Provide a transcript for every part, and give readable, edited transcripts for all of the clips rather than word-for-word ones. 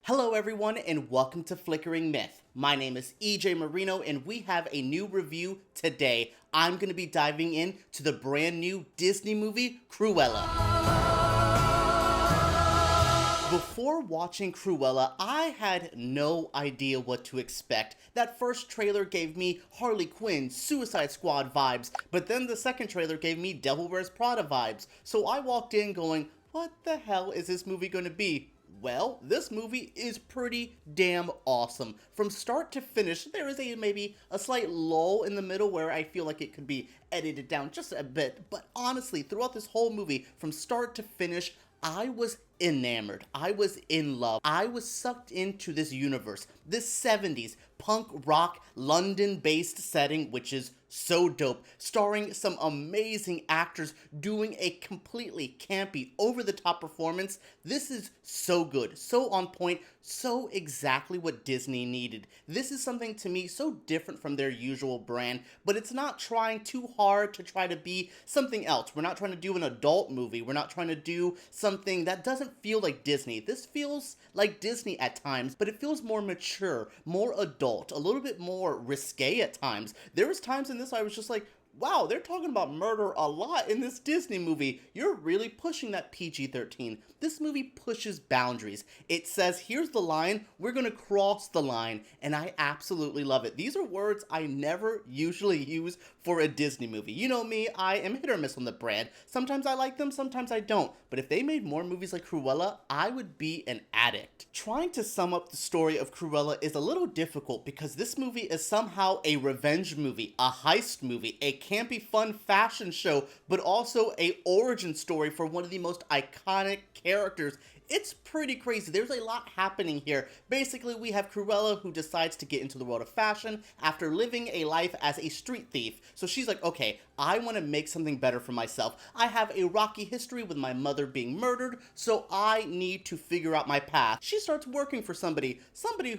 Hello everyone and welcome to Flickering Myth. My name is EJ Marino and we have a new review today. I'm going to be diving into the brand new Disney movie, Cruella. Before watching Cruella, I had no idea what to expect. That first trailer gave me Harley Quinn, Suicide Squad vibes, but then the second trailer gave me Devil Wears Prada vibes. So I walked in going, what the hell is this movie going to be? Well, this movie is pretty damn awesome. From start to finish, there is maybe a slight lull in the middle where I feel like it could be edited down just a bit, but honestly, throughout this whole movie, from start to finish, I was enamored. I was in love. I was sucked into this universe, this 70s punk rock London-based setting, which is so dope, starring some amazing actors doing a completely campy, over-the-top performance. This is so good, so on point, so exactly what Disney needed. This is something to me so different from their usual brand, but it's not trying too hard to try to be something else. We're not trying to do an adult movie. We're not trying to do something that doesn't feel like Disney. This feels like Disney at times, but it feels more mature, more adult, a little bit more risque at times. There was times in this I was just like, wow, they're talking about murder a lot in this Disney movie. You're really pushing that PG-13. This movie pushes boundaries. It says, here's the line, we're gonna cross the line, and I absolutely love it. These are words I never usually use for a Disney movie. You know me, I am hit or miss on the brand. Sometimes I like them, sometimes I don't. But if they made more movies like Cruella, I would be an addict. Trying to sum up the story of Cruella is a little difficult because this movie is somehow a revenge movie, a heist movie, a campy fun fashion show, but also a origin story for one of the most iconic characters. It's pretty crazy. There's a lot happening here. Basically, we have Cruella who decides to get into the world of fashion after living a life as a street thief. So she's like, okay, I want to make something better for myself. I have a rocky history with my mother being murdered, so I need to figure out my past. She starts working for somebody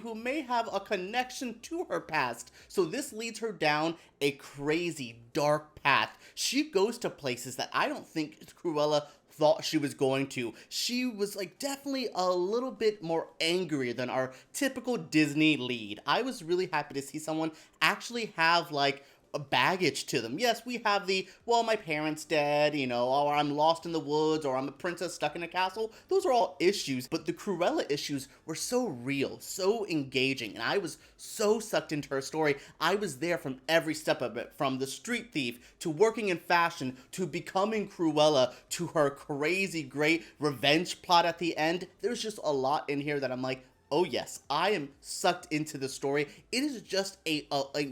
who may have a connection to her past. So this leads her down a crazy, dark path. She goes to places that I don't think Cruella thought she was going to. She was like definitely a little bit more angry than our typical Disney lead. I was really happy to see someone actually have like a baggage to them. Yes, we have the, well, my parents dead, you know, or I'm lost in the woods, or I'm a princess stuck in a castle. Those are all issues, but the Cruella issues were so real, so engaging, and I was so sucked into her story. I was there from every step of it, from the street thief, to working in fashion, to becoming Cruella, to her crazy great revenge plot at the end. There's just a lot in here that I'm like, oh yes, I am sucked into the story. It is just a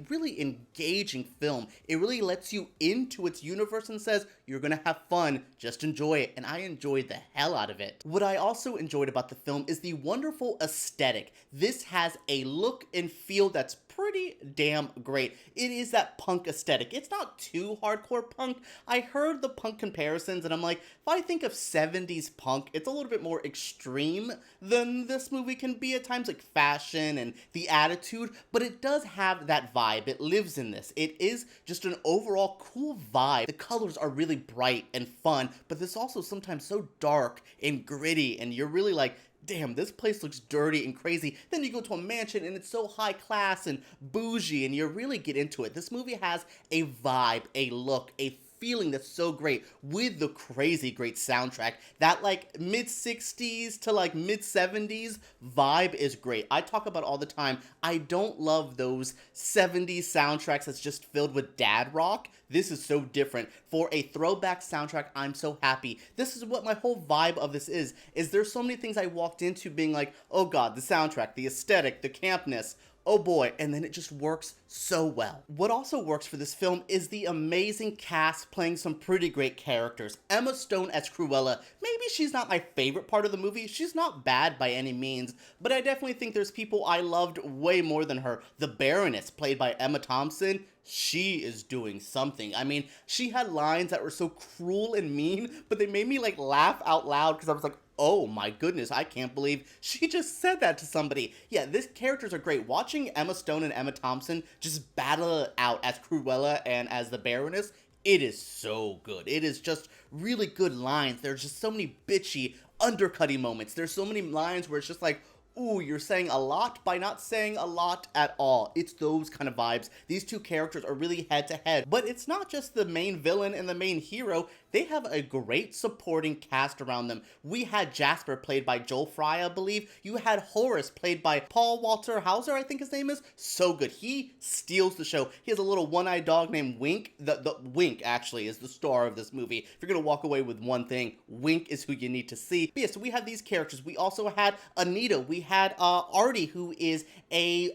really engaging film. It really lets you into its universe and says, you're gonna have fun, just enjoy it, and I enjoyed the hell out of it. What I also enjoyed about the film is the wonderful aesthetic. This has a look and feel that's pretty damn great. It is that punk aesthetic. It's not too hardcore punk. I heard the punk comparisons and I'm like, if I think of 70s punk, it's a little bit more extreme than this movie can be at times, like fashion and the attitude, but it does have that vibe. It lives in this. It is just an overall cool vibe. The colors are really bright and fun, but this also sometimes so dark and gritty, and you're really like, damn, this place looks dirty and crazy. Then you go to a mansion and it's so high class and bougie and you really get into it. This movie has a vibe, a look, a feeling that's so great with the crazy great soundtrack. That like mid-60s to like mid-70s vibe is great. I talk about all the time, I don't love those 70s soundtracks that's just filled with dad rock. This is so different. For a throwback soundtrack, I'm so happy. This is what my whole vibe of this is there's so many things I walked into being like, oh god, the soundtrack, the aesthetic, the campness, oh boy, and then it just works so well. What also works for this film is the amazing cast playing some pretty great characters. Emma Stone as Cruella, maybe she's not my favorite part of the movie, she's not bad by any means, but I definitely think there's people I loved way more than her. The Baroness, played by Emma Thompson, she is doing something. I mean, she had lines that were so cruel and mean, but they made me like laugh out loud because I was like, oh my goodness, I can't believe she just said that to somebody. Yeah, these characters are great. Watching Emma Stone and Emma Thompson just battle it out as Cruella and as the Baroness, it is so good. It is just really good lines. There's just so many bitchy, undercutting moments. There's so many lines where it's just like, ooh, you're saying a lot by not saying a lot at all. It's those kind of vibes. These two characters are really head to head, but it's not just the main villain and the main hero. They have a great supporting cast around them. We had Jasper, played by Joel Fry, I believe. You had Horace, played by Paul Walter Hauser, I think his name is. So good. He steals the show. He has a little one-eyed dog named Wink. The Wink, actually, is the star of this movie. If you're gonna walk away with one thing, Wink is who you need to see. But yeah, so we have these characters. We also had Anita. We had Artie, who is a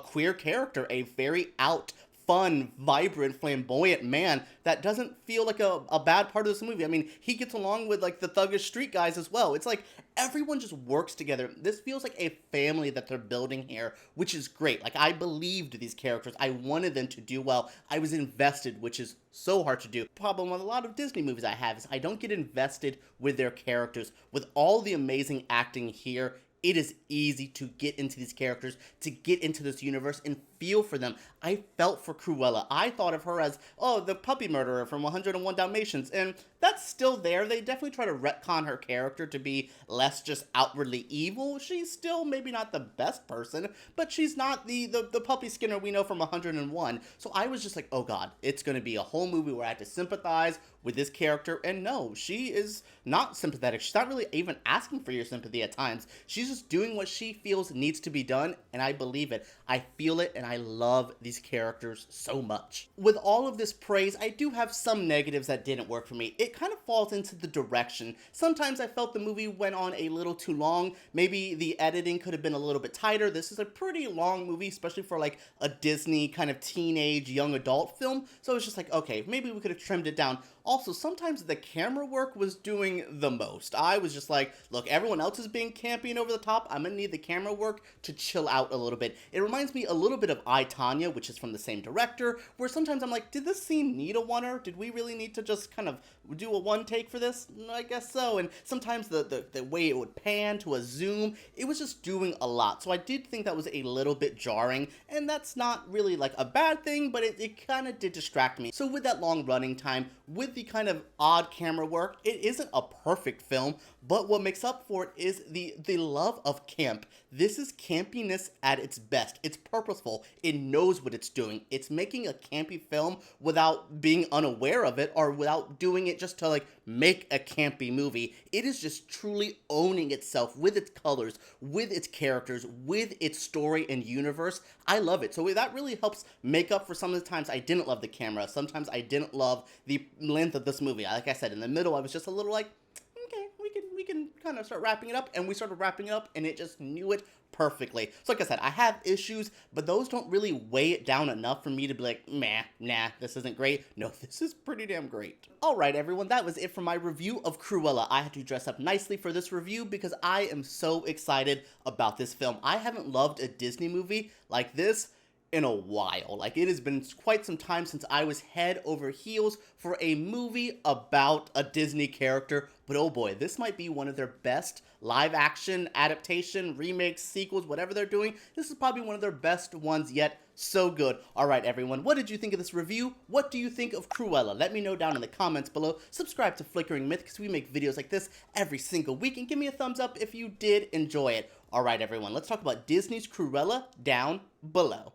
queer character, a very out, fun, vibrant, flamboyant man that doesn't feel like a bad part of this movie. I mean, he gets along with like the thuggish street guys as well. It's like everyone just works together. This feels like a family that they're building here, which is great. Like, I believed these characters. I wanted them to do well. I was invested, which is so hard to do. Problem with a lot of Disney movies I have is I don't get invested with their characters. With all the amazing acting here, it is easy to get into these characters, to get into this universe and feel for them. I felt for Cruella. I thought of her as, oh, the puppy murderer from 101 Dalmatians, and that's still there. They definitely try to retcon her character to be less just outwardly evil. She's still maybe not the best person, but she's not the puppy Skinner we know from 101. So I was just like, oh god, it's going to be a whole movie where I have to sympathize with this character, and no, she is not sympathetic. She's not really even asking for your sympathy at times. She's just doing what she feels needs to be done, and I believe it. I feel it, and I love these characters so much. With all of this praise, I do have some negatives that didn't work for me. It kind of falls into the direction. Sometimes I felt the movie went on a little too long. Maybe the editing could have been a little bit tighter. This is a pretty long movie, especially for like a Disney kind of teenage young adult film. So it's just like, okay, maybe we could have trimmed it down. Also, sometimes the camera work was doing the most. I was just like, look, everyone else is being campy and over the top. I'm gonna need the camera work to chill out a little bit. It reminds me a little bit of I, Tonya, which is from the same director, where sometimes I'm like, did this scene need a oneer? Did we really need to just kind of do a one take for this? I guess so. And sometimes the way it would pan to a zoom, it was just doing a lot. So I did think that was a little bit jarring, and that's not really like a bad thing, but it kind of did distract me. So with that long running time, with the kind of odd camera work, it isn't a perfect film, but what makes up for it is the love of camp. This is campiness at its best. It's purposeful. It knows what it's doing. It's making a campy film without being unaware of it or without doing it just to like make a campy movie. It is just truly owning itself with its colors, with its characters, with its story and universe. I love it. So that really helps make up for some of the times I didn't love the camera. Sometimes I didn't love the length of this movie. Like I said, in the middle, I was just a little like, okay, we can kind of start wrapping it up, and we started wrapping it up, and it just knew it perfectly. So like I said, I have issues, but those don't really weigh it down enough for me to be like, nah, this isn't great. No, this is pretty damn great. Alright everyone, that was it for my review of Cruella. I had to dress up nicely for this review because I am so excited about this film. I haven't loved a Disney movie like this in a while. Like, it has been quite some time since I was head over heels for a movie about a Disney character, but oh boy, this might be one of their best live action adaptation, remakes, sequels, whatever they're doing. This is probably one of their best ones yet. So good. Alright everyone, what did you think of this review? What do you think of Cruella? Let me know down in the comments below. Subscribe to Flickering Myth because we make videos like this every single week, and give me a thumbs up if you did enjoy it. Alright everyone, let's talk about Disney's Cruella down below.